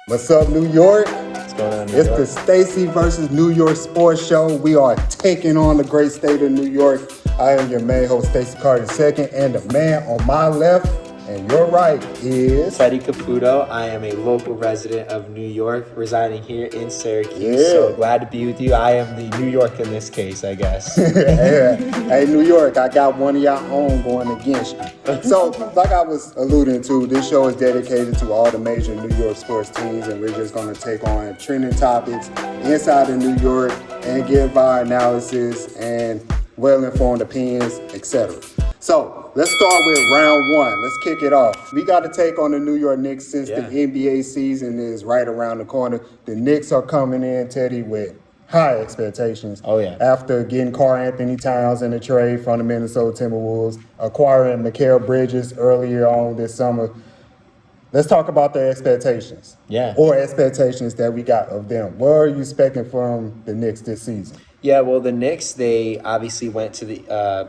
What's up, New York? What's going on, New It's York? the Stacy versus New York Sports Show. We are taking on the great state of New York. I am your main host, Stacy Carter II, and the man on my left and your right is Teddy Caputo. I am a local resident of New York, residing here in Syracuse. Yeah. So glad to be with you. I am the New York in this case, I guess. Hey, New York, I got one of y'all own going against you. So, like I was alluding to, this show is dedicated to all the major New York sports teams, and we're just going to take on trending topics inside of New York and give our analysis and well-informed opinions, etc. So, let's start with round one. Let's kick it off. We got to take on the New York Knicks since the NBA season is right around the corner. The Knicks are coming in, Teddy, with high expectations. Oh, yeah. After getting Karl-Anthony Towns in a trade from the Minnesota Timberwolves, acquiring Mikal Bridges earlier on this summer. Let's talk about the expectations. Yeah. Or expectations that we got of them. What are you expecting from the Knicks this season? Yeah, well, the Knicks, they obviously went to the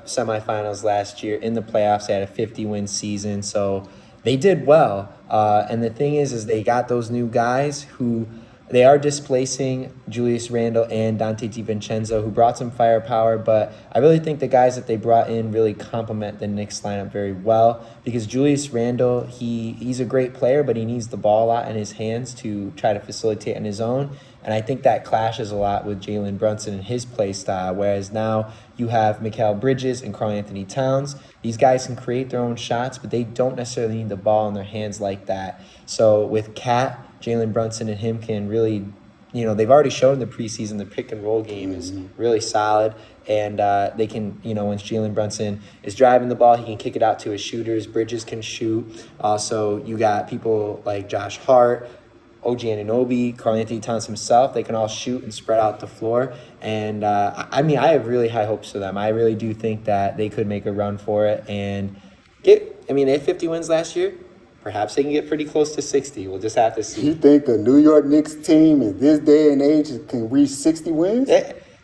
semifinals last year. In the playoffs, they had a 50-win season, so they did well. And the thing is they got those new guys who they are displacing Julius Randle and Dante DiVincenzo, who brought some firepower, but I really think the guys that they brought in really complement the Knicks lineup very well because Julius Randle, he's a great player, but he needs the ball a lot in his hands to try to facilitate on his own. And I think that clashes a lot with Jalen Brunson and his play style, whereas now you have Mikal Bridges and Karl-Anthony Towns. These guys can create their own shots, but they don't necessarily need the ball in their hands like that. So with Cat, Jalen Brunson and him can really, they've already shown in the preseason the pick and roll game is really solid. And they can, once Jalen Brunson is driving the ball, he can kick it out to his shooters. Bridges can shoot. Also, you got people like Josh Hart, OG Anunoby, Karl-Anthony Towns himself. They can all shoot and spread out the floor. And, I have really high hopes for them. I really do think that they could make a run for it and they had 50 wins last year. Perhaps they can get pretty close to 60. We'll just have to see. You think a New York Knicks team in this day and age can reach 60 wins?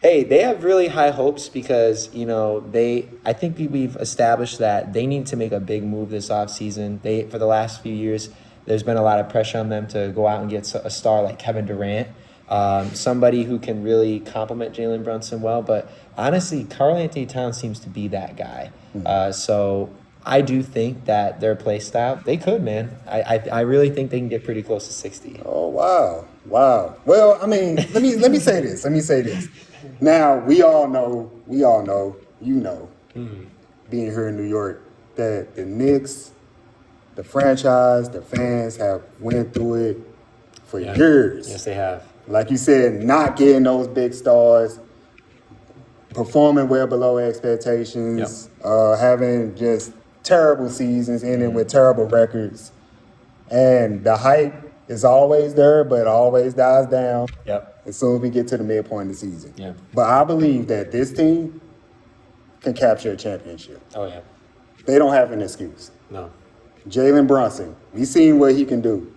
Hey, they have really high hopes because, I think we've established that they need to make a big move this offseason. For the last few years, there's been a lot of pressure on them to go out and get a star like Kevin Durant, somebody who can really complement Jalen Brunson well. But honestly, Karl-Anthony Towns seems to be that guy. So I do think that their play style, they could, man. I really think they can get pretty close to 60. Oh, wow. Well, let me say this. Now, we all know, being here in New York, that the Knicks, the franchise, the fans have went through it for years. Yes, they have. Like you said, not getting those big stars, performing well below expectations, having just terrible seasons, ending with terrible records. And the hype is always there, but always dies down as soon as we get to the midpoint of the season. Yeah. But I believe that this team can capture a championship. Oh, yeah. They don't have an excuse. No. Jalen Brunson, we seen what he can do.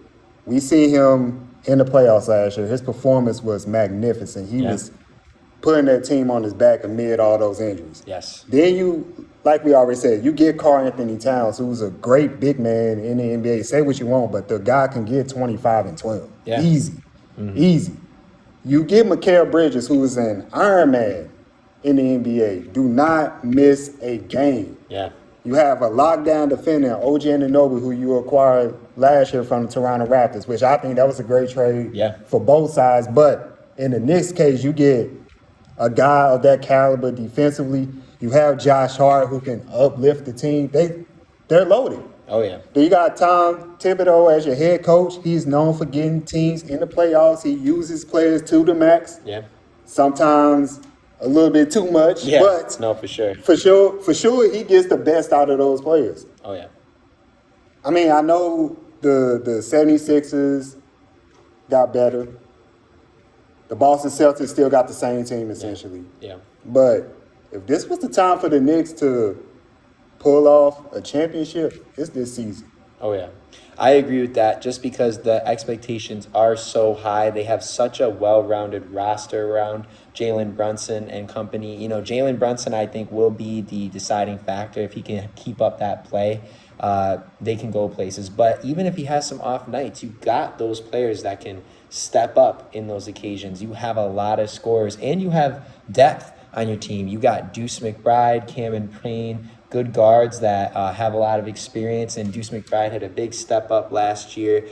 We seen him in the playoffs last year. His performance was magnificent. He was putting that team on his back amid all those injuries. Yes. Then you, like we already said, you get Karl-Anthony Towns, who's a great big man in the NBA. Say what you want, but the guy can get 25 and 12. Yeah. Easy. You get Mikal Bridges, who is an Iron Man in the NBA. Do not miss a game. Yeah. You have a lockdown defender, OG Anunoby, who you acquired last year from the Toronto Raptors, which I think that was a great trade for both sides. But in the Knicks case, you get a guy of that caliber defensively. You have Josh Hart, who can uplift the team. They're loaded. Oh, yeah. Then you got Tom Thibodeau as your head coach. He's known for getting teams in the playoffs. He uses players to the max. Yeah. Sometimes a little bit too much. Yeah. But no, for sure. For sure, he gets the best out of those players. Oh, yeah. I know the 76ers got better. The Boston Celtics still got the same team, essentially. Yeah. But if this was the time for the Knicks to pull off a championship, it's this season. Oh, yeah. I agree with that just because the expectations are so high. They have such a well rounded roster around Jalen Brunson and company. You know, Jalen Brunson, I think, will be the deciding factor. If he can keep up that play, they can go places. But even if he has some off nights, you got those players that can step up in those occasions. You have a lot of scorers and you have depth on your team. You got Deuce McBride, Cameron Payne, good guards that have a lot of experience, and Deuce McBride had a big step up last year.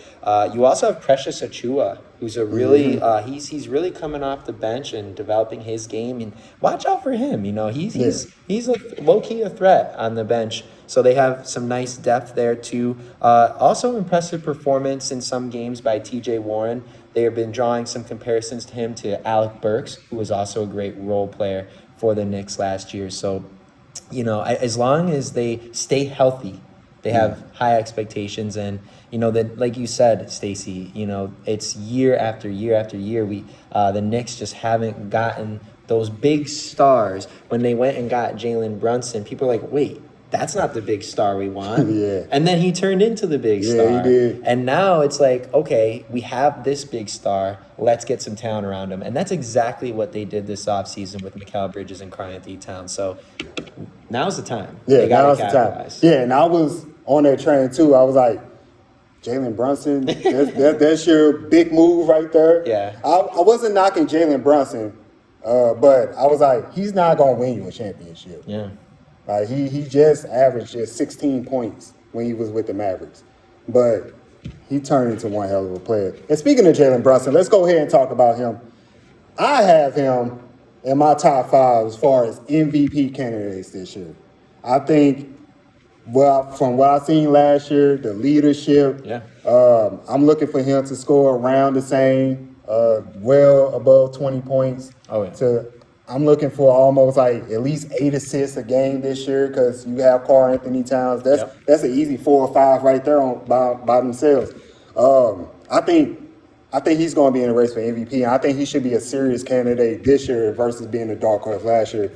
You also have Precious Achua, who's a really he's really coming off the bench and developing his game. And watch out for him. You know, he's a low key a threat on the bench. So they have some nice depth there too. Also impressive performance in some games by T.J. Warren. They have been drawing some comparisons to him to Alec Burks, who was also a great role player for the Knicks last year. So, you know, as long as they stay healthy, they have high expectations. And, you know, that, like you said, Stacey, you know, it's year after year after year. The Knicks just haven't gotten those big stars. When they went and got Jalen Brunson, people are like, wait, that's not the big star we want. Yeah. And then he turned into the big star. Yeah, he did. And now it's like, okay, we have this big star. Let's get some talent around him. And that's exactly what they did this offseason with Mikal Bridges and Karl-Anthony Towns. So now's the time. Yeah, now's the time. Yeah, and I was on that train too. I was like, Jalen Brunson, that's your big move right there. Yeah. I wasn't knocking Jalen Brunson, but I was like, he's not going to win you a championship. Yeah. He just averaged just 16 points when he was with the Mavericks. But he turned into one hell of a player. And speaking of Jalen Brunson, let's go ahead and talk about him. I have him in my top 5 as far as MVP candidates this year. I think, well, from what I've seen last year, the leadership, I'm looking for him to score around the same, well above 20 points. Oh, yeah. I'm looking for almost like at least 8 assists a game this year because you have Karl-Anthony Towns. That's an easy 4 or 5 right there by themselves. I think he's going to be in the race for MVP, and I think he should be a serious candidate this year versus being a dark horse last year.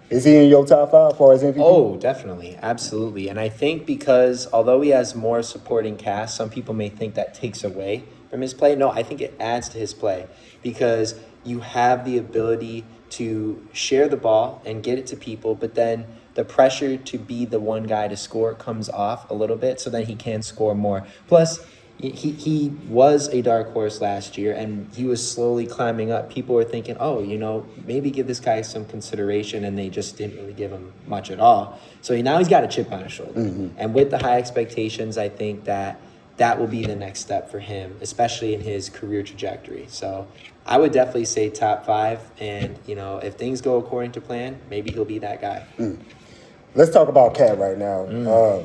Is he in your top 5 for his MVP? Oh, definitely. Absolutely. And I think because although he has more supporting cast, some people may think that takes away from his play. No, I think it adds to his play because you have the ability to share the ball and get it to people, but then the pressure to be the one guy to score comes off a little bit, so then he can score more. Plus, he was a dark horse last year, and he was slowly climbing up. People were thinking, oh, you know, maybe give this guy some consideration, and they just didn't really give him much at all. So now he's got a chip on his shoulder. And with the high expectations, I think that will be the next step for him, especially in his career trajectory. So I would definitely say top 5. And, you know, if things go according to plan, maybe he'll be that guy. Let's talk about Cat right now.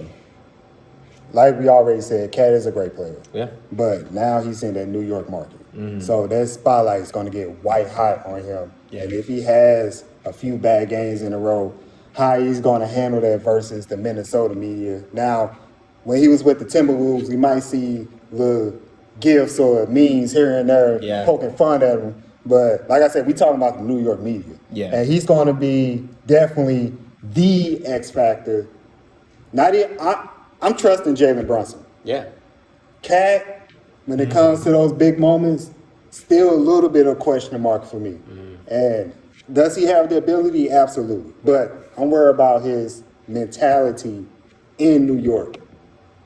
Like we already said, Cat is a great player. Yeah. But now he's in that New York market. So that spotlight is going to get white hot on him. Yeah. And if he has a few bad games in a row, how he's going to handle that versus the Minnesota media. Now, when he was with the Timberwolves, we might see little gifts or memes here and there poking fun at him. But like I said, we talking about the New York media. Yeah. And he's going to be definitely the X factor. I'm trusting Jalen Brunson. Yeah. Cat, when it comes to those big moments, still a little bit of question mark for me. And does he have the ability? Absolutely. But I'm worried about his mentality in New York.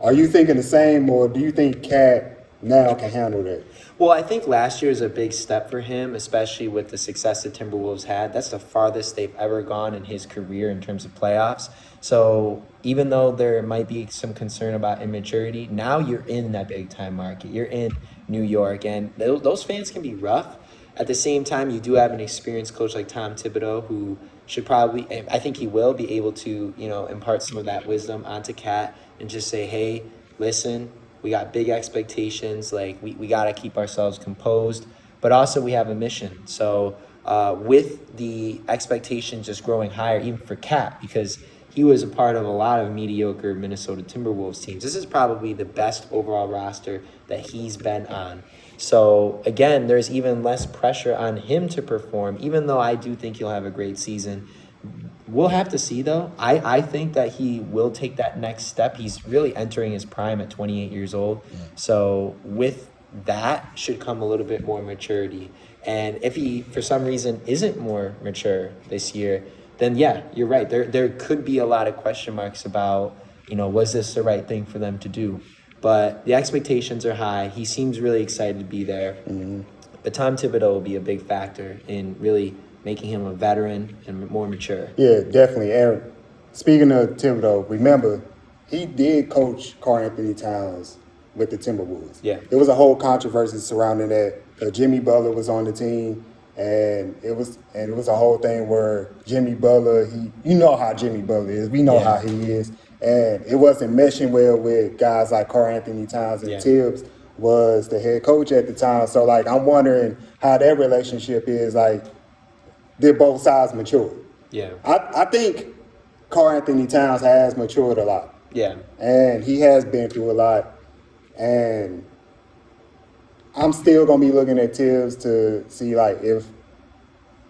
Are you thinking the same, or do you think Cat now can handle that? Well, I think last year is a big step for him, especially with the success the Timberwolves had. That's the farthest they've ever gone in his career in terms of playoffs. So even though there might be some concern about immaturity, now you're in that big-time market. You're in New York, and those fans can be rough. At the same time, you do have an experienced coach like Tom Thibodeau who should probably, I think he will be able to, you know, impart some of that wisdom onto Cat and just say, hey, listen, we got big expectations. Like, we got to keep ourselves composed. But also we have a mission. So with the expectations just growing higher, even for Cat, because he was a part of a lot of mediocre Minnesota Timberwolves teams. This is probably the best overall roster that he's been on. So, again, there's even less pressure on him to perform, even though I do think he'll have a great season. we'll have to see, though. I think that he will take that next step. He's really entering his prime at 28 years old. So with that should come a little bit more maturity. And if he, for some reason, isn't more mature this year, then yeah, you're right. There could be a lot of question marks about, was this the right thing for them to do? But the expectations are high. He seems really excited to be there. But Tom Thibodeau will be a big factor in really making him a veteran and more mature. Yeah, definitely. And speaking of Thibodeau, remember, he did coach Karl Anthony Towns with the Timberwolves. Yeah. There was a whole controversy surrounding that. Jimmy Butler was on the team, and it was a whole thing where Jimmy Butler, you know how Jimmy Butler is. We know how he is. And it wasn't meshing well with guys like Karl Anthony Towns, and Tibbs was the head coach at the time. So, like, I'm wondering how that relationship is. Like, did both sides mature? Yeah. I think Karl Anthony Towns has matured a lot. Yeah. And he has been through a lot. And I'm still going to be looking at Tibbs to see, like, if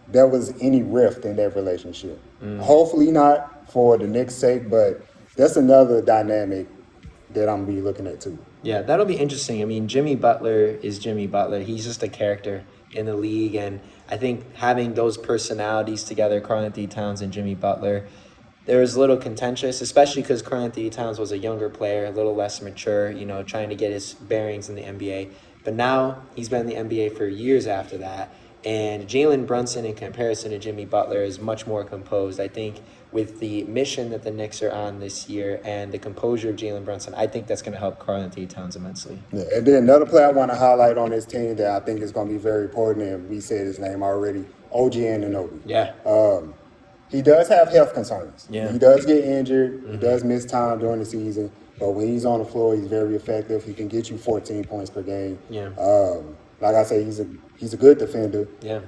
there was any rift in that relationship. Hopefully not for the Knicks' sake, but that's another dynamic that I'm going to be looking at too. Yeah, that'll be interesting. I mean, Jimmy Butler is Jimmy Butler. He's just a character in the league, and I think having those personalities together, Karl Anthony Towns and Jimmy Butler, there was a little contentious, especially because Karl Anthony Towns was a younger player, a little less mature, trying to get his bearings in the NBA. But now he's been in the NBA for years after that, and Jalen Brunson, in comparison to Jimmy Butler, is much more composed. I think with the mission that the Knicks are on this year and the composure of Jalen Brunson, I think that's going to help Karl Anthony Towns immensely. Yeah, and then another player I want to highlight on this team that I think is going to be very important, and we said his name already, OG Anunoby. Yeah. He does have health concerns. Yeah. He does get injured. He does miss time during the season. But when he's on the floor, he's very effective. He can get you 14 points per game. Yeah. Like I say, he's a good defender. Yeah.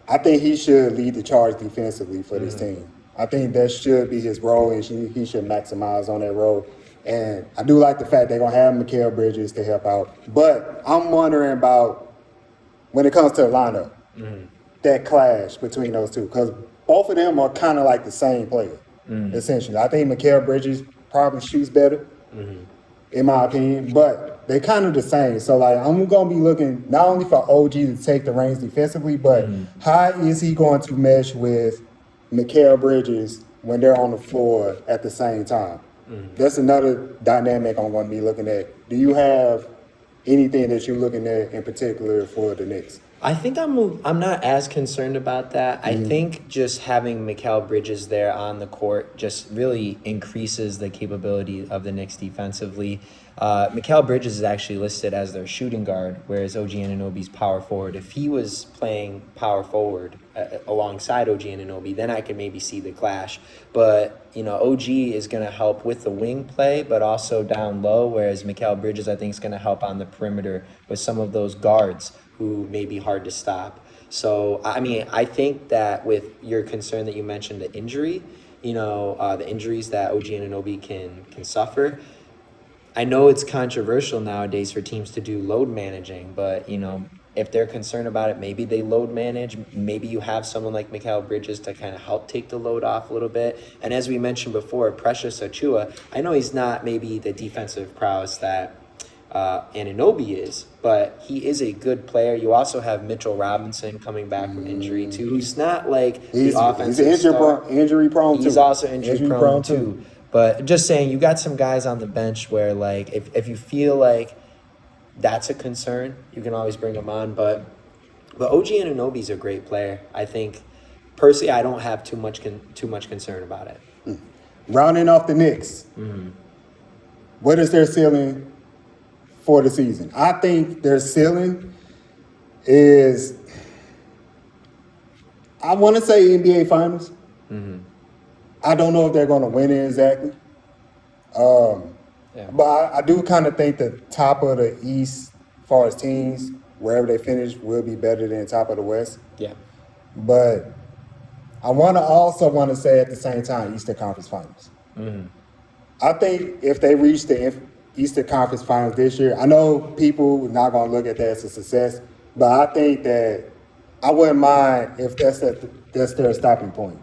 I think he should lead the charge defensively for this team. I think that should be his role, and he should maximize on that role. And I do like the fact they're going to have Mikal Bridges to help out. But I'm wondering about when it comes to the lineup, that clash between those two. Because both of them are kind of like the same player, essentially. I think Mikal Bridges probably shoots better, in my opinion. But they're kind of the same. So, like, I'm going to be looking not only for OG to take the reins defensively, but how is he going to mesh with Mikal Bridges when they're on the floor at the same time? That's another dynamic I'm going to be looking at. Do you have anything that you're looking at in particular for the Knicks? I think I'm not as concerned about that. I think just having Mikal Bridges there on the court just really increases the capability of the Knicks defensively. Mikal Bridges is actually listed as their shooting guard, whereas OG Anunoby's power forward. If he was playing power forward alongside OG Anunoby, then I could maybe see the clash. But, OG is going to help with the wing play, but also down low, whereas Mikal Bridges, I think, is going to help on the perimeter with some of those guards who may be hard to stop. So, I mean, I think that with your concern that you mentioned, the injury, the injuries that OG Anunoby can suffer, I know it's controversial nowadays for teams to do load managing, but, if they're concerned about it, maybe they load manage. Maybe you have someone like Mikal Bridges to kind of help take the load off a little bit. And as we mentioned before, Precious Achiuwa, I know he's not maybe the defensive prowess that Anunoby is, but he is a good player. You also have Mitchell Robinson coming back from injury too, who's not like the offensive star. He's injury prone too. He's also injury prone too. But just saying, you got some guys on the bench where, like, if you feel like that's a concern, you can always bring them on. But OG Anunoby's a great player. I think personally, I don't have too much concern about it. Rounding off the Knicks, what is their ceiling for the season? I think their ceiling is, I want to say NBA Finals. I don't know if they're going to win it exactly. But I do kind of think the top of the East, as far as teams, wherever they finish, will be better than the top of the West. Yeah. But I also want to say at the same time, Eastern Conference Finals. I think if they reach the Eastern Conference Finals this year, I know people are not going to look at that as a success, but I think that I wouldn't mind if that's their stopping point.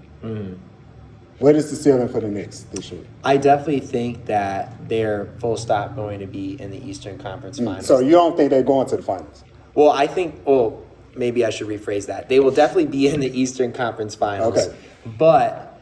What is the ceiling for the Knicks this year? I definitely think that they're full stop going to be in the Eastern Conference Finals. So you don't think they're going to the finals? Well, I think. Well, maybe I should rephrase that. They will definitely be in the Eastern Conference Finals. Okay. But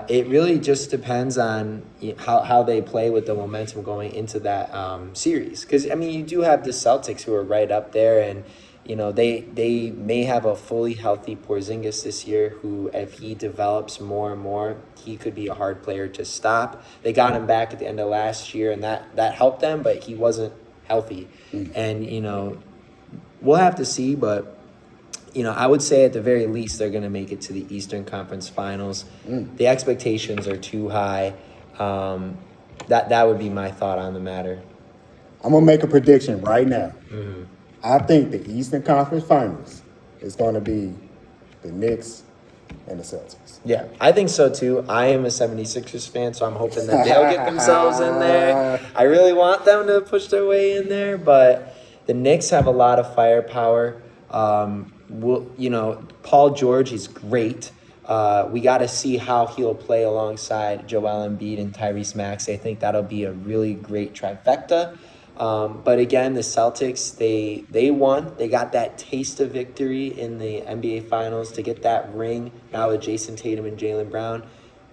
it really just depends on how they play with the momentum going into that series. Because, I mean, you do have the Celtics who are right up there, and, they may have a fully healthy Porzingis this year who, if he develops more and more, he could be a hard player to stop. They got him back at the end of last year, and that helped them, but he wasn't healthy. And, we'll have to see, but I would say at the very least they're going to make it to the Eastern Conference Finals. The expectations are too high. That would be my thought on the matter. I'm going to make a prediction right now. I think the Eastern Conference Finals is going to be the Knicks and the Celtics. Yeah, I think so too. I am a 76ers fan, so I'm hoping that they'll get themselves in there. I really want them to push their way in there, but the Knicks have a lot of firepower. Paul George is great. We got to see how he'll play alongside Joel Embiid and Tyrese Maxey. I think that'll be a really great trifecta. But again, the Celtics, they won. They got that taste of victory in the NBA Finals to get that ring now with Jason Tatum and Jaylen Brown.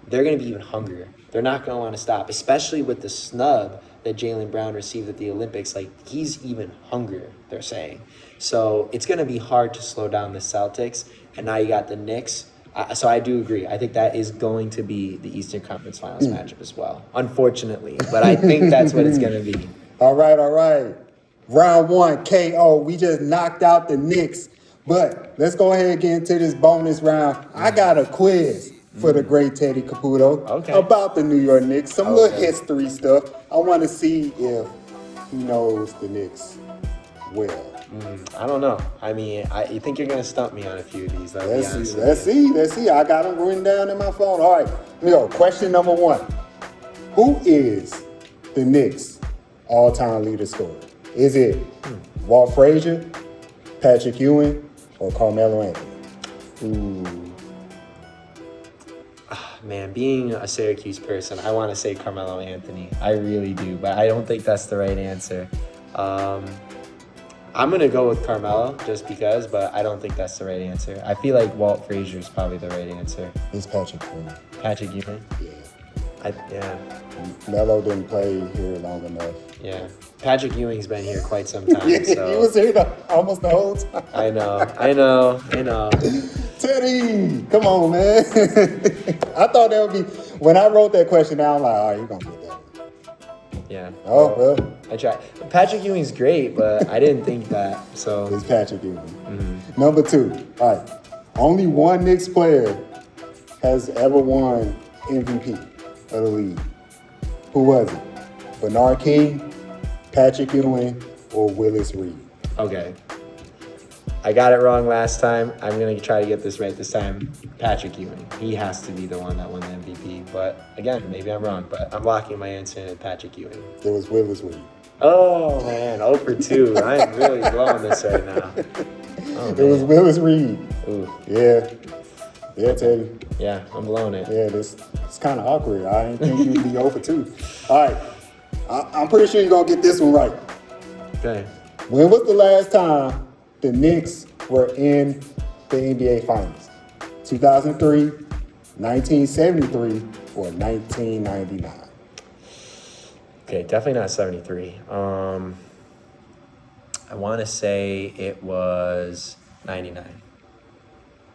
They're going to be even hungrier. They're not going to want to stop, especially with the snub that Jaylen Brown received at the Olympics. Like, he's even hungrier, they're saying. So it's going to be hard to slow down the Celtics. And now you got the Knicks. So I do agree. I think that is going to be the Eastern Conference Finals matchup as well, unfortunately. But I think that's what it's going to be. All right. Round 1, KO. We just knocked out the Knicks. But let's go ahead and get into this bonus round. I got a quiz for the great Teddy Caputo about the New York Knicks. Some little history stuff. I want to see if he knows the Knicks well. I don't know. I mean, you think you're going to stump me on a few of these. Let's see. I got them written down in my phone. All right. Question number 1. Who is the Knicks' all-time leader scorer? Is it Walt Frazier, Patrick Ewing, or Carmelo Anthony? Ooh. Man, being a Syracuse person, I want to say Carmelo Anthony. I really do, but I don't think that's the right answer. I'm going to go with Carmelo just because, but I don't think that's the right answer. I feel like Walt Frazier is probably the right answer. It's Patrick Ewing. Patrick Ewing? Yeah. Melo didn't play here long enough. Yeah. Patrick Ewing's been here quite some time. So. He was here almost the whole time. I know. Teddy, come on, man. I thought that would be, when I wrote that question down, I'm like, all right, you're going to get that. Yeah. Oh, well. I tried. Patrick Ewing's great, but I didn't think that. So it's Patrick Ewing. Number 2. All right. Only one Knicks player has ever won MVP of the league. Who was it? Bernard King, Patrick Ewing, or Willis Reed? Okay. I got it wrong last time. I'm going to try to get this right this time. Patrick Ewing. He has to be the one that won the MVP. But again, maybe I'm wrong. But I'm locking my answer in at Patrick Ewing. It was Willis Reed. Oh, man. 0 for 2. I'm really blowing this right now. It was Willis Reed. Ooh. Yeah, Teddy. Yeah, I'm blowing it. Yeah, it's kind of awkward. I didn't think you'd be 0 for 2. All right. I'm pretty sure you're going to get this one right. Okay. When was the last time the Knicks were in the NBA Finals? 2003, 1973, or 1999? Okay, definitely not 73. I want to say it was 99.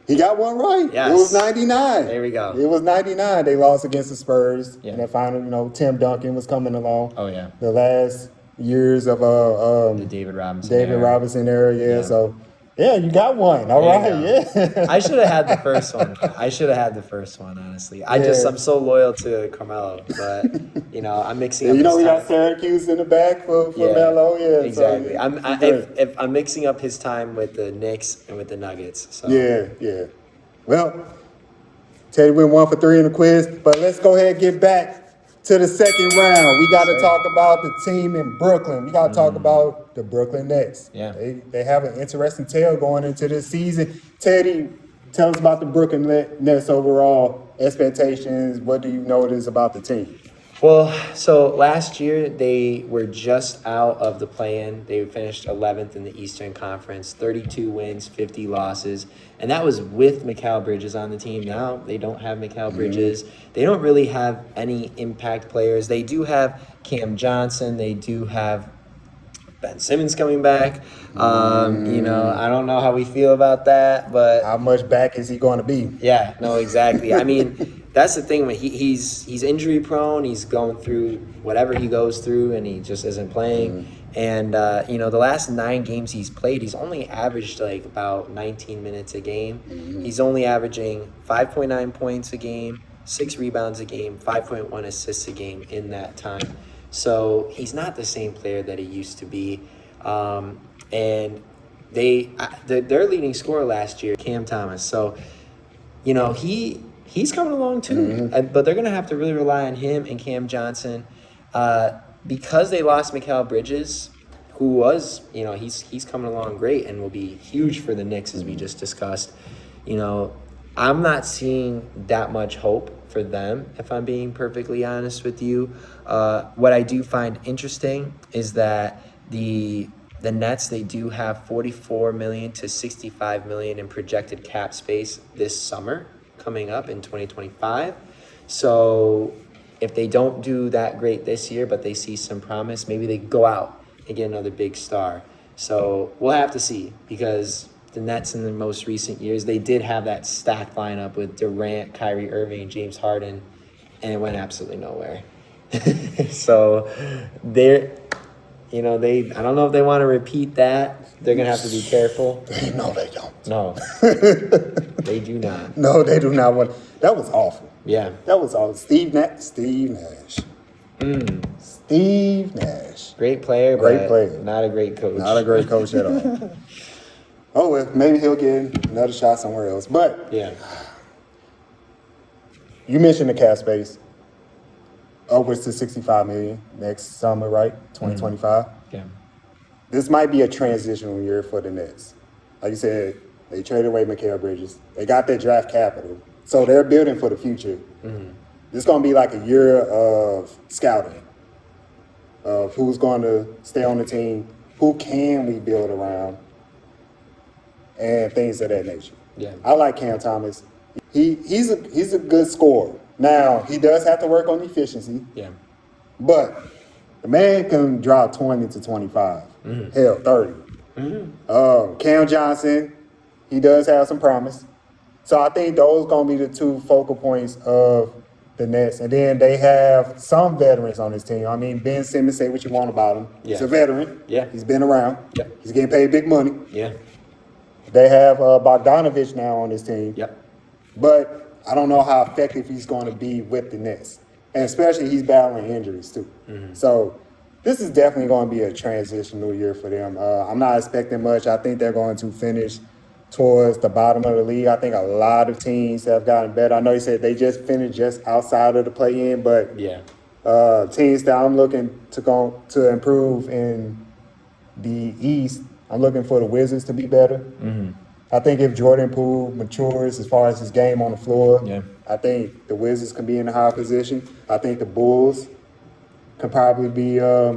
He got one right. Yes. It was 99. There we go. It was 99. They lost against the Spurs Yeah. in that final. Tim Duncan was coming along. Oh, yeah. The last years of The David Robinson era. Yeah. So, yeah, you got one. All right, yeah. I should have had the first one. Honestly. I'm so loyal to Carmelo, but I'm mixing up. We got Syracuse in the back for Melo. Yeah, exactly. So, if I'm mixing up his time with the Knicks and with the Nuggets. So. Yeah. Well, Teddy went 1 for 3 in the quiz, but let's go ahead and get back to the second round. We got to talk about the team in Brooklyn. We got to talk about the Brooklyn Nets. Yeah. They have an interesting tale going into this season. Teddy, tell us about the Brooklyn Nets overall. expectations? What do you notice about the team? Well, so last year they were just out of the play-in. They finished 11th in the Eastern Conference, 32 wins, 50 losses, and that was with Mikal Bridges on the team. Now they don't have Mikal Bridges. They don't really have any impact players. They do have Cam Johnson. They do have Ben Simmons coming back. I don't know how we feel about that, but How much back is he going to be? yeah, no, exactly. I mean, that's the thing when he's injury prone. He's going through whatever he goes through, and he just isn't playing. And the last 9 games he's played, he's only averaged like about 19 minutes a game. He's only averaging 5.9 points a game, 6 rebounds a game, 5.1 assists a game in that time. So he's not the same player that he used to be. And their leading scorer last year, Cam Thomas. So, he's coming along too. But they're going to have to really rely on him and Cam Johnson because they lost Mikal Bridges, who was, he's coming along great and will be huge for the Knicks as we just discussed. I'm not seeing that much hope for them, if I'm being perfectly honest with you. What I do find interesting is that the Nets, they do have $44 million to $65 million in projected cap space this summer coming up in 2025. So if they don't do that great this year, but they see some promise, maybe they go out and get another big star. So we'll have to see, because the Nets in the most recent years, they did have that stacked lineup with Durant, Kyrie Irving, James Harden, and it went absolutely nowhere. So I don't know if they want to repeat that. They're going to have to be careful. No, they don't. No, they do not. No, they do not want. That was awful. Yeah. That was awful. Steve Nash. Steve Nash. Great player, Great but player. not a great coach. Not a great coach at all. Oh, well, maybe he'll get another shot somewhere else. But Yeah. you mentioned the cap space. Upwards to $65 million next summer, right? 2025. Yeah. This might be a transitional year for the Nets. Like you said, they traded away Mikal Bridges. They got their draft capital. So they're building for the future. This is going to be like a year of scouting, of who's going to stay on the team, who can we build around, and things of that nature. Yeah. I like Cam Thomas. He's a good scorer. Now, he does have to work on efficiency, Yeah. but the man can drop 20 to 25. Hell, 30. Cam Johnson, he does have some promise. So I think those going to be the 2 focal points of the Nets. And then they have some veterans on this team. I mean, Ben Simmons, say what you want about him. He's Yeah. a veteran. Yeah. He's been around. Yep. He's getting paid big money. Yeah. They have Bogdanovich now on this team. Yep. But I don't know how effective he's going to be with the Nets. And especially he's battling injuries too. So this is definitely going to be a transitional year for them. I'm not expecting much. I think they're going to finish towards the bottom of the league. I think a lot of teams have gotten better. I know you said they just finished just outside of the play-in, but Yeah. teams that I'm looking to improve in the East, I'm looking for the Wizards to be better. I think if Jordan Poole matures as far as his game on the floor, Yeah. I think the Wizards can be in a high position. I think the Bulls can probably be Yeah.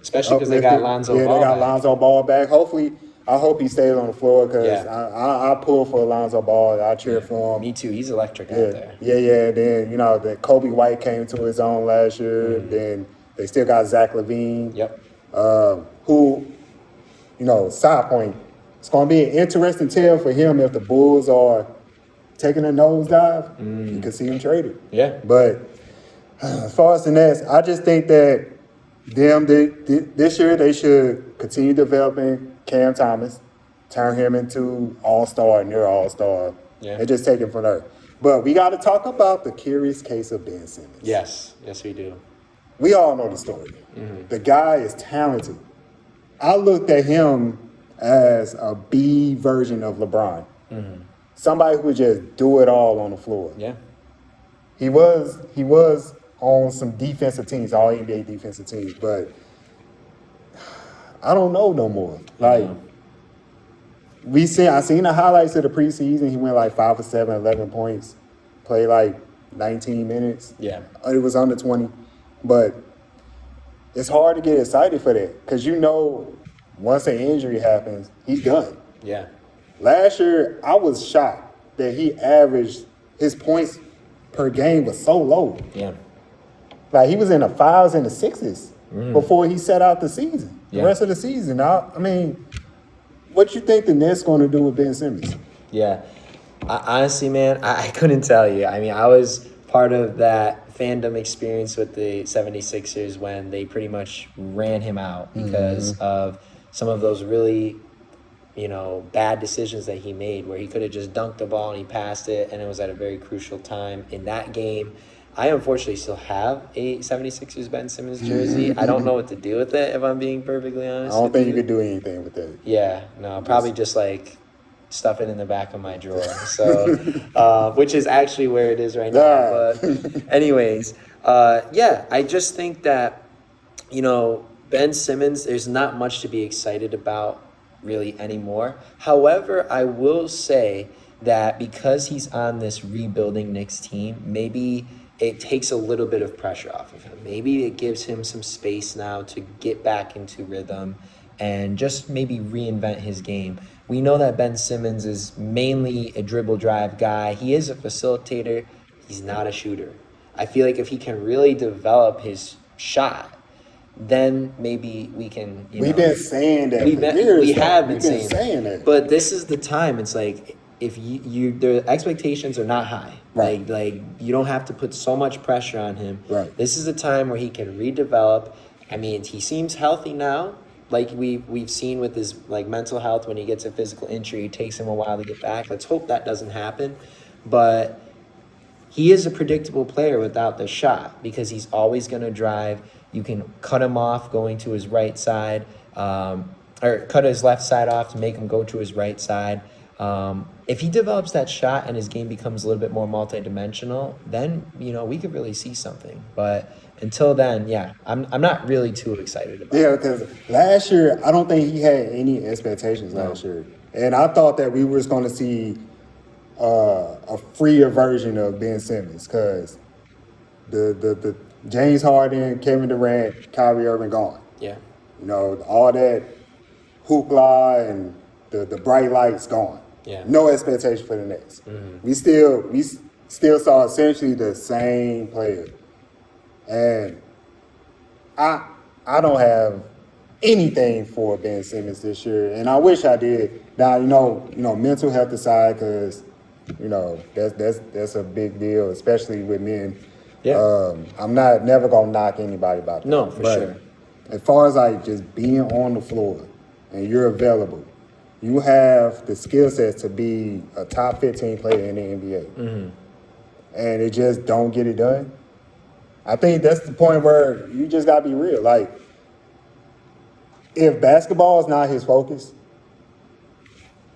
Especially because they got uplifted. Lonzo Yeah, Ball they got back. Lonzo Ball back. Hopefully, I hope he stays on the floor because Yeah. I pull for Lonzo Ball. I cheer for him. Me too. He's electric out Yeah, there. yeah. Then the Kobe White came to his own last year. Then they still got Zach LaVine. Yep. Who, side point. It's going to be an interesting tale for him if the Bulls are taking a nosedive. You can see him traded. Yeah. But as far as the Nets, I just think that this year they should continue developing Cam Thomas, turn him into all-star, near all-star, Yeah. and just take him from there. But we got to talk about the curious case of Ben Simmons. Yes. Yes, we do. We all know the story. The guy is talented. I looked at him as a B version of LeBron. Somebody who would just do it all on the floor. Yeah. He was on some defensive teams, all NBA defensive teams, but I don't know no more. Like I seen the highlights of the preseason. He went like 5 for 7, 11 points. played like 19 minutes. Yeah. It was under 20. But it's hard to get excited for that because you know once an injury happens, he's done. Yeah. Last year, I was shocked that he averaged his points per game was so low. Yeah. Like he was in the 5s and the 6s before he set out the season, the Yeah. rest of the season. I mean, what you think the Nets going to do with Ben Simmons? Yeah. Honestly, man, I couldn't tell you. I mean, I was part of that fandom experience with the 76ers when they pretty much ran him out because of some of those really, bad decisions that he made where he could have just dunked the ball and he passed it, and it was at a very crucial time in that game. I unfortunately still have a 76ers Ben Simmons jersey. I don't know what to do with it, if I'm being perfectly honest. I don't think you could do anything with that. Yeah, no, probably just like stuff it in the back of my drawer. So, which is actually where it is right now. But anyways, I just think that, Ben Simmons, there's not much to be excited about really anymore. However, I will say that because he's on this rebuilding Knicks team, maybe it takes a little bit of pressure off of him. Maybe it gives him some space now to get back into rhythm and just maybe reinvent his game. We know that Ben Simmons is mainly a dribble drive guy. He is a facilitator. He's not a shooter. I feel like if he can really develop his shot, then maybe we can, We've been saying that for years. We have been We've saying that. But this is the time. It's like if the expectations are not high. Right. Like you don't have to put so much pressure on him. Right. This is the time where he can redevelop. I mean, he seems healthy now. Like we've seen with his mental health, when he gets a physical injury, it takes him a while to get back. Let's hope that doesn't happen. But he is a predictable player without the shot because he's always going to drive. You can cut him off going to his right side, or cut his left side off to make him go to his right side. If he develops that shot and his game becomes a little bit more multidimensional, then we could really see something. But until then, I'm not really too excited about it. Yeah, because last year I don't think he had any expectations last year, and I thought that we were going to see a freer version of Ben Simmons because the James Harden, Kevin Durant, Kyrie Irving gone. Yeah. All that hoopla and the bright lights gone. Yeah. No expectation for the Nets. We still saw essentially the same player. And I don't have anything for Ben Simmons this year, and I wish I did. Now mental health aside, because that's a big deal, especially with men. Yeah. I'm never gonna knock anybody about that. No, for sure. As far as just being on the floor and you're available, you have the skill sets to be a top 15 player in the NBA, and it just don't get it done. I think that's the point where you just gotta be real. Like, if basketball is not his focus,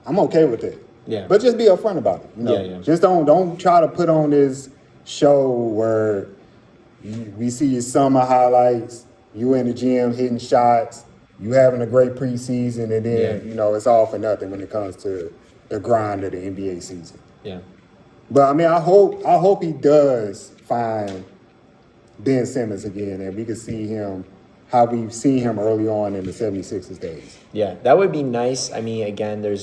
I'm okay with it. Yeah. But just be upfront about it. Yeah. Just don't try to put on this show where we see your summer highlights, you in the gym hitting shots, you having a great preseason, and then it's all for nothing when it comes to the grind of the NBA season. Yeah. But I mean, I hope he does find Ben Simmons again, and we can see him how we've seen him early on in the 76ers days. Yeah, that would be nice. I mean, again, there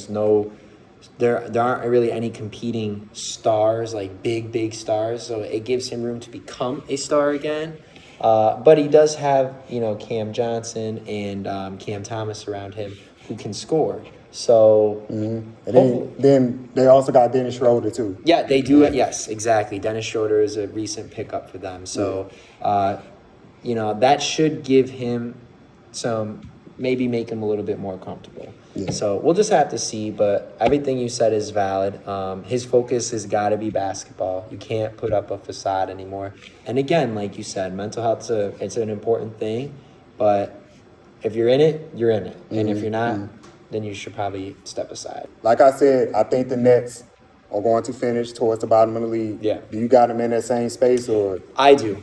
aren't really any competing stars, like big stars, so it gives him room to become a star again. But he does have, Cam Johnson and Cam Thomas around him who can score. So, and then they also got Dennis Schroeder too. Yeah, they do. Yes, exactly. Dennis Schroeder is a recent pickup for them. So, that should give him maybe make him a little bit more comfortable. Yeah. So we'll just have to see. But everything you said is valid. His focus has got to be basketball. You can't put up a facade anymore. And again, like you said, mental health it's an important thing. But if you're in it, you're in it. And if you're not, then you should probably step aside. Like I said, I think the Nets are going to finish towards the bottom of the league. Yeah. Do you got them in that same space, or? I do.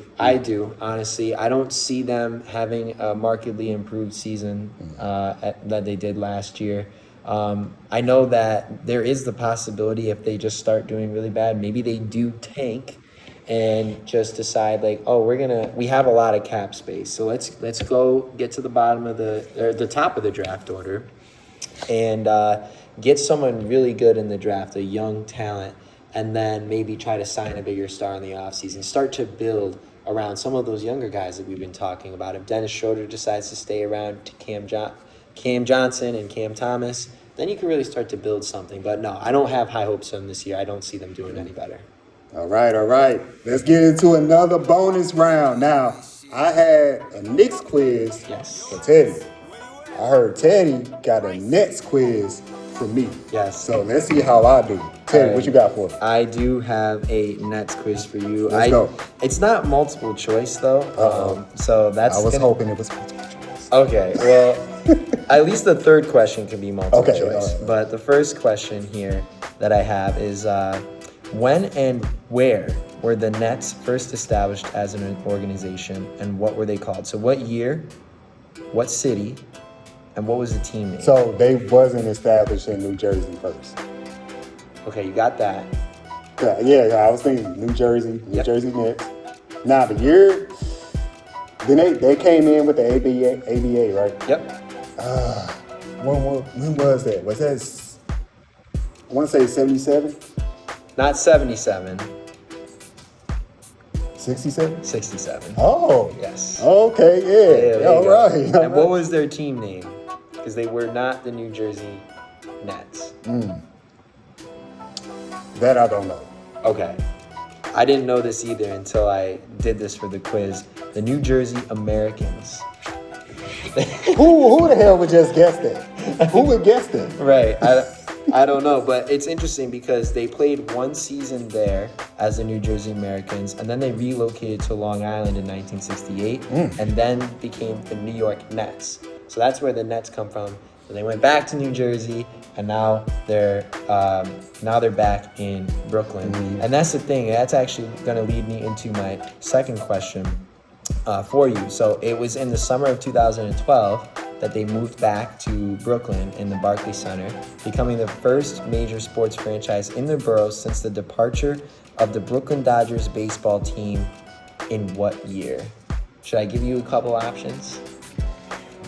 Honestly, I don't see them having a markedly improved season that they did last year. I know that there is the possibility if they just start doing really bad, maybe they do tank and just decide like, oh, we have a lot of cap space, so let's go get to the bottom of the top of the draft order and get someone really good in the draft, a young talent, and then maybe try to sign a bigger star in the offseason. Start to build around some of those younger guys that we've been talking about. If Dennis Schroeder decides to stay around to Cam Johnson and Cam Thomas, then you can really start to build something. But no, I don't have high hopes for them this year. I don't see them doing any better. All right. Let's get into another bonus round. Now, I had a Knicks quiz for Teddy. I heard Teddy got a Nets quiz for me. Yes. So let's see how I do. Teddy, what you got for me? I do have a Nets quiz for you. Let's go. It's not multiple choice though. So that's. I was hoping it was multiple choice. Okay. Well, at least the third question can be multiple choice. Right. But the first question here that I have is. When and where were the Nets first established as an organization, and what were they called? So what year, what city, and what was the team name? So they wasn't established in New Jersey first. Okay, you got that. Yeah, I was thinking New Jersey Nets. Now the year, then they came in with the ABA, right? Yep. When was that? Was that, I want to say 77? Not 77. 67? 67. Oh. Yes. Okay, yeah. All right. And what was their team name? Because they were not the New Jersey Nets. That I don't know. Okay. I didn't know this either until I did this for the quiz. The New Jersey Americans. Who the hell would just guess that? Who would guess that? Right. I don't know, but it's interesting because they played one season there as the New Jersey Americans, and then they relocated to Long Island in 1968, and then became the New York Nets. So that's where the Nets come from. So they went back to New Jersey, and now they're back in Brooklyn. And that's the thing. That's actually going to lead me into my second question for you. So it was in the summer of 2012 that they moved back to Brooklyn in the Barclays Center, becoming the first major sports franchise in the borough since the departure of the Brooklyn Dodgers baseball team in what year? Should I give you a couple options?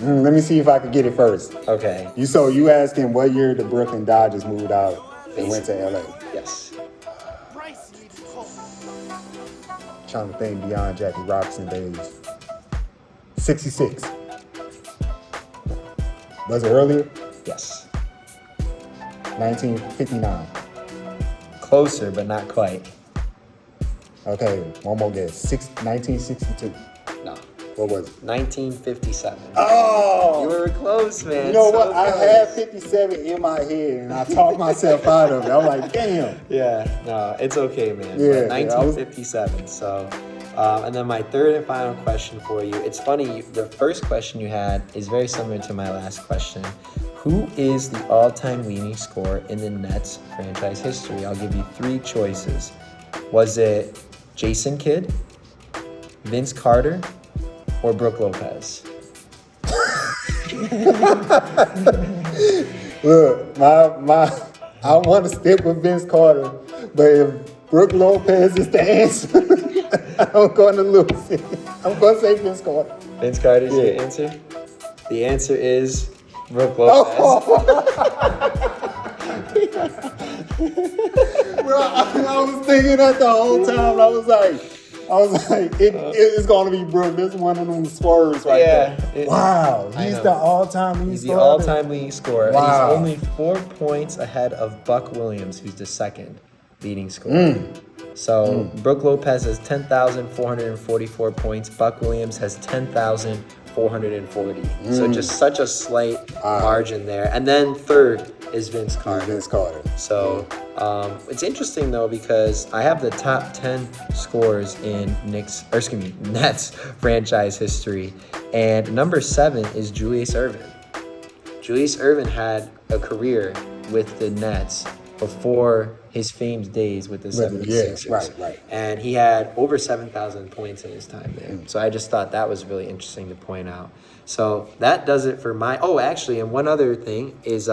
Let me see if I can get it first. Okay. You asking what year the Brooklyn Dodgers moved out and went to LA? Yes. Trying to think beyond Jackie Robinson days. 66. Was it earlier? Yes. 1959. Closer, but not quite. Okay, one more guess. 1962. No. What was it? 1957. Oh! You were close, man. You know so what? I close. had 57 in my head, and I talked myself out of it. I'm like, damn. Yeah, no, it's okay, man. Yeah, But 1957. So, and then my third and final question for you. It's funny, the first question you had is very similar to my last question. Who is the all-time leading scorer in the Nets franchise history? I'll give you three choices. Was it Jason Kidd, Vince Carter, or Brooke Lopez? Look, I want to stick with Vince Carter, but if Brooke Lopez is the answer, I'm going to lose it. I'm going to say Vince Carter. Vince Carter's your answer? The answer is Brooke Lopez. Bro, I was thinking that the whole time. I was like, it's going to be Brooke. This is one of them swerves right there. Wow, he's the all-time leading scorer. He's the all-time leading scorer. Wow. And he's only 4 points ahead of Buck Williams, who's the second leading scorer. So Brooke Lopez has 10,444 points. Buck Williams has 10,440. So just such a slight margin there. And then third is Vince Carter. Vince Carter. So it's interesting though because I have the top 10 scorers in Nets franchise history, and number 7 is Julius Erving. Julius Erving had a career with the Nets before his famed days with the 76ers. Right. And he had over 7,000 points in his time there. So I just thought that was really interesting to point out. So that does it for my. Oh, actually, and one other thing is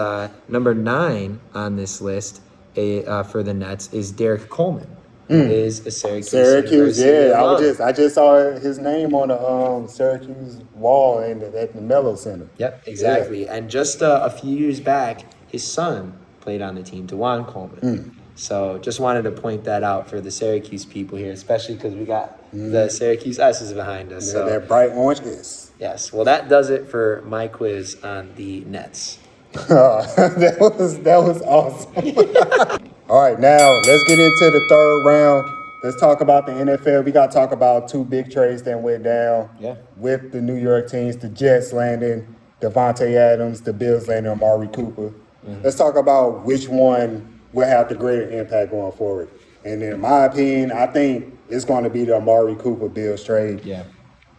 number 9 on this list for the Nets is Derek Coleman. Who is a Syracuse, University yeah. I just saw his name on the Syracuse wall at the Mello Center. Yep, exactly. Yeah. And just a few years back, his son played on the team, DeJuan Coleman. So just wanted to point that out for the Syracuse people here, especially because we got the Syracuse S's behind us. Yeah, so that bright orange S. Yes. Well, that does it for my quiz on the Nets. that was awesome. All right, now let's get into the third round. Let's talk about the NFL. We got to talk about 2 big trades that went down with the New York teams. The Jets landing Devontae Adams, the Bills landing Amari Cooper. Let's talk about which one will have the greater impact going forward. And in my opinion, I think it's going to be the Amari Cooper Bills trade. Yeah.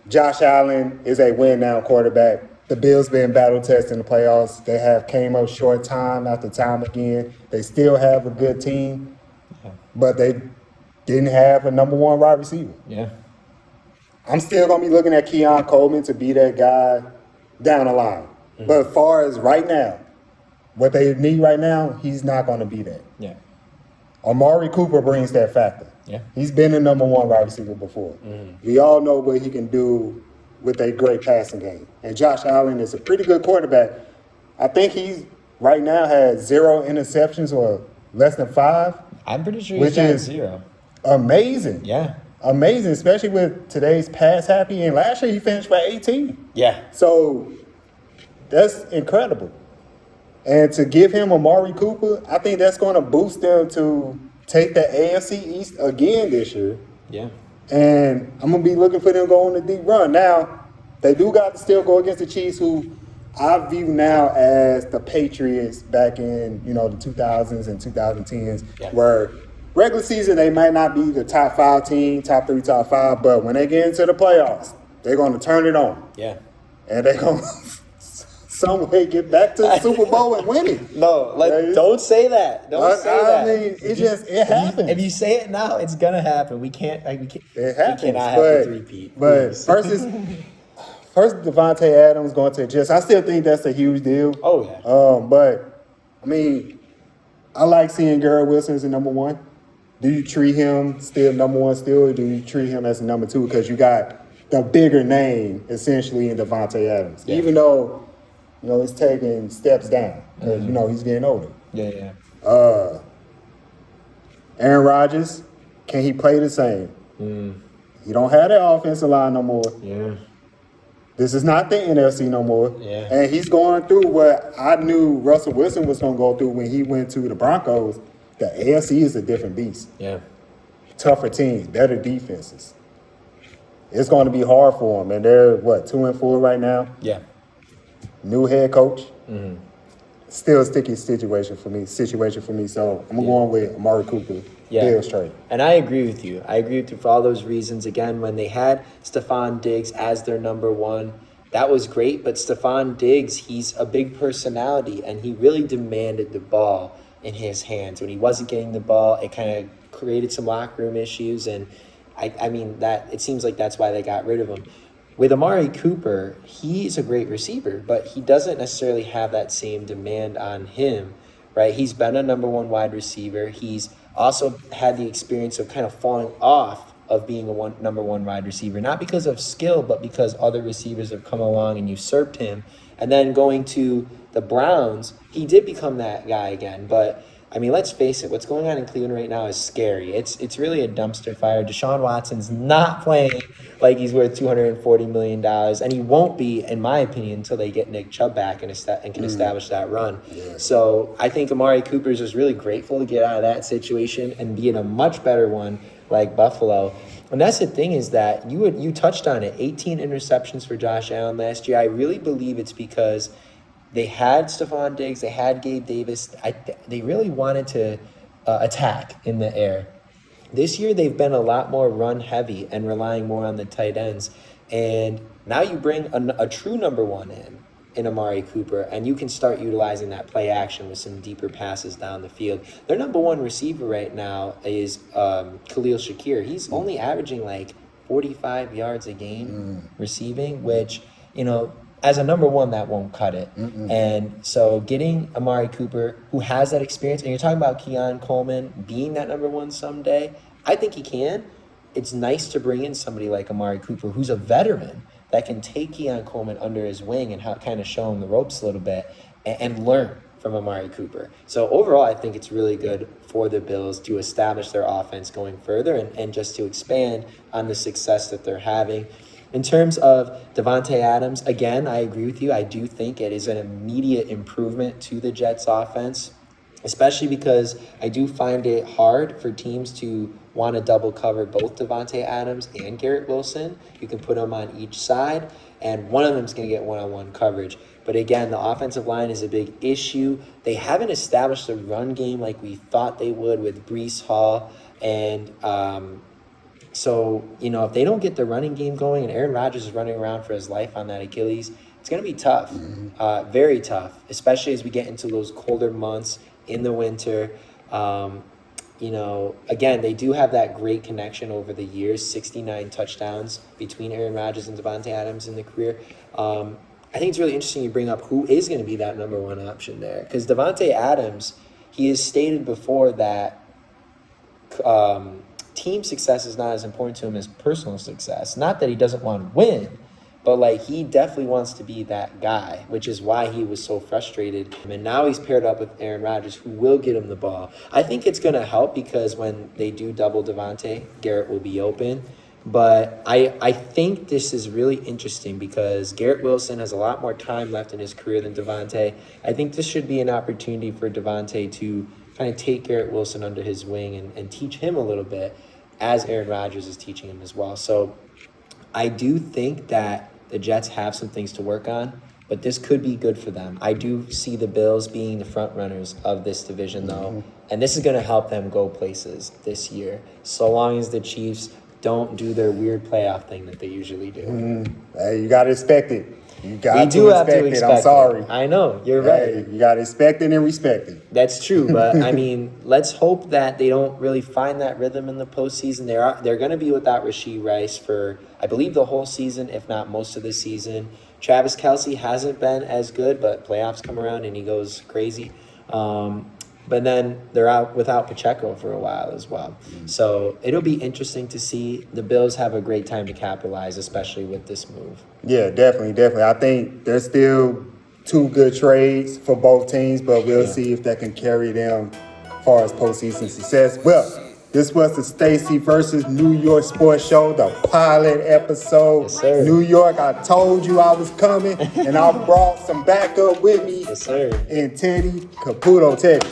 Josh Allen is a win-now quarterback. The Bills been battle-tested in the playoffs. They have came up short time after time again. They still have a good team, but they didn't have a number 1 wide receiver. Yeah. I'm still going to be looking at Keon Coleman to be that guy down the line. But as far as right now, what they need right now, he's not going to be that. Yeah. Amari Cooper brings that factor. Yeah. He's been the number 1 wide receiver before. We all know what he can do with a great passing game. And Josh Allen is a pretty good quarterback. I think he's right now has 0 interceptions or less than 5. I'm pretty sure he's got 0. Amazing. Yeah. Amazing, especially with today's pass happy. And last year he finished by 18. Yeah. So that's incredible. And to give him Amari Cooper, I think that's going to boost them to take the AFC East again this year. Yeah. And I'm going to be looking for them to go on a deep run. Now, they do got to still go against the Chiefs, who I view now as the Patriots back in, the 2000s and 2010s, where regular season they might not be the top 5 team, top 3, top 5, but when they get into the playoffs, they're going to turn it on. Yeah. And they're going to some way get back to the Super Bowl and win it. No, don't say that. Don't say that. I mean, it happens. If you say it now, it's gonna happen. We can't. It happens. We cannot have the three-peat. But first Devontae Adams going to the Jets. I still think that's a huge deal. Oh yeah. But I mean, I like seeing Garrett Wilson as a number 1. Do you treat him still number 1 still, or do you treat him as a number 2 because you got the bigger name essentially in Devontae Adams, even though. He's taking steps down because, he's getting older. Yeah. Aaron Rodgers, can he play the same? He don't have that offensive line no more. Yeah. This is not the NFC no more. Yeah. And he's going through what I knew Russell Wilson was going to go through when he went to the Broncos. The AFC is a different beast. Yeah. Tougher teams, better defenses. It's going to be hard for them. And they're, 2-4 right now? Yeah. New head coach. Still a sticky situation for me. So I'm going with Amari Cooper, Bills trade. And I agree with you. For all those reasons. Again, when they had Stephon Diggs as their number 1, that was great. But Stephon Diggs, he's a big personality, and he really demanded the ball in his hands. When he wasn't getting the ball, it kind of created some locker room issues. And I mean, that it seems like that's why they got rid of him. With Amari Cooper, he's a great receiver, but he doesn't necessarily have that same demand on him, right? He's been a number 1 wide receiver. He's also had the experience of kind of falling off of being a number 1 wide receiver, not because of skill, but because other receivers have come along and usurped him. And then going to the Browns, he did become that guy again, but I mean, let's face it, what's going on in Cleveland right now is scary. It's really a dumpster fire. Deshaun Watson's not playing like he's worth $240 million, and he won't be, in my opinion, until they get Nick Chubb back and can establish that run. Yeah. So I think Amari Cooper is just really grateful to get out of that situation and be in a much better one like Buffalo. And that's the thing is that you touched on it, 18 interceptions for Josh Allen last year. I really believe it's because they had Stephon Diggs, they had Gabe Davis. They really wanted to attack in the air. This year, they've been a lot more run heavy and relying more on the tight ends. And now you bring a true number 1 in, in Amari Cooper, and you can start utilizing that play action with some deeper passes down the field. Their number one receiver right now is Khalil Shakir. He's only averaging like 45 yards a game receiving, which, as a number one, that won't cut it. And so getting Amari Cooper, who has that experience, and you're talking about Keon Coleman being that number one someday, I think he can. It's nice to bring in somebody like Amari Cooper, who's a veteran, that can take Keon Coleman under his wing and kind of show him the ropes a little bit and learn from Amari Cooper. So overall, I think it's really good for the Bills to establish their offense going further and just to expand on the success that they're having. In terms of Davante Adams, again, I agree with you. I do think it is an immediate improvement to the Jets offense, especially because I do find it hard for teams to want to double cover both Davante Adams and Garrett Wilson. You can put them on each side, and one of them is going to get one-on-one coverage. But again, the offensive line is a big issue. They haven't established a run game like we thought they would with Breece Hall. And so, if they don't get the running game going and Aaron Rodgers is running around for his life on that Achilles, it's going to be tough, very tough, especially as we get into those colder months in the winter. Again, they do have that great connection over the years, 69 touchdowns between Aaron Rodgers and Davante Adams in the career. I think it's really interesting you bring up who is going to be that number one option there. Because Davante Adams, he has stated before that team success is not as important to him as personal success. Not that he doesn't want to win, but he definitely wants to be that guy, which is why he was so frustrated. And now he's paired up with Aaron Rodgers, who will get him the ball. I think it's going to help because when they do double Davante, Garrett will be open. But I think this is really interesting because Garrett Wilson has a lot more time left in his career than Davante. I think this should be an opportunity for Davante to kind of take Garrett Wilson under his wing and teach him a little bit as Aaron Rodgers is teaching him as well. So I do think that the Jets have some things to work on, but this could be good for them. I do see the Bills being the front runners of this division, though, and this is going to help them go places this year, so long as the Chiefs don't do their weird playoff thing that they usually do. Hey, you got to expect it. You got we do have to it. expect I'm sorry. it. I know. You're right. You got to expect it and respect it. That's true, but let's hope that they don't really find that rhythm in the postseason. They're going to be without Rashee Rice for, I believe, the whole season, if not most of the season. Travis Kelce hasn't been as good, but playoffs come around and he goes crazy. But then they're out without Pacheco for a while as well. So it'll be interesting to see. The Bills have a great time to capitalize, especially with this move. Yeah, definitely. I think there's still two good trades for both teams, but we'll see if that can carry them as far as postseason success. Well, this was the Stacy versus New York Sports Show, the pilot episode. Yes, sir. New York, I told you I was coming, and I brought some backup with me. Yes, sir. And Teddy Caputo. Teddy,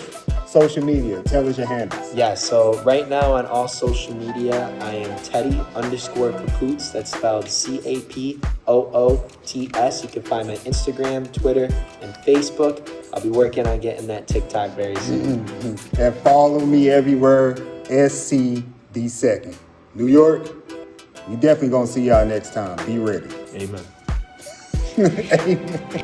social media, tell us your handles. Yeah, so right now on all social media, I am Teddy_Capoots. That's spelled CAPOOTS. You can find my Instagram, Twitter, and Facebook. I'll be working on getting that TikTok very soon. And follow me everywhere, SC2nd. New York, we definitely gonna see y'all next time. Be ready. Amen. Amen.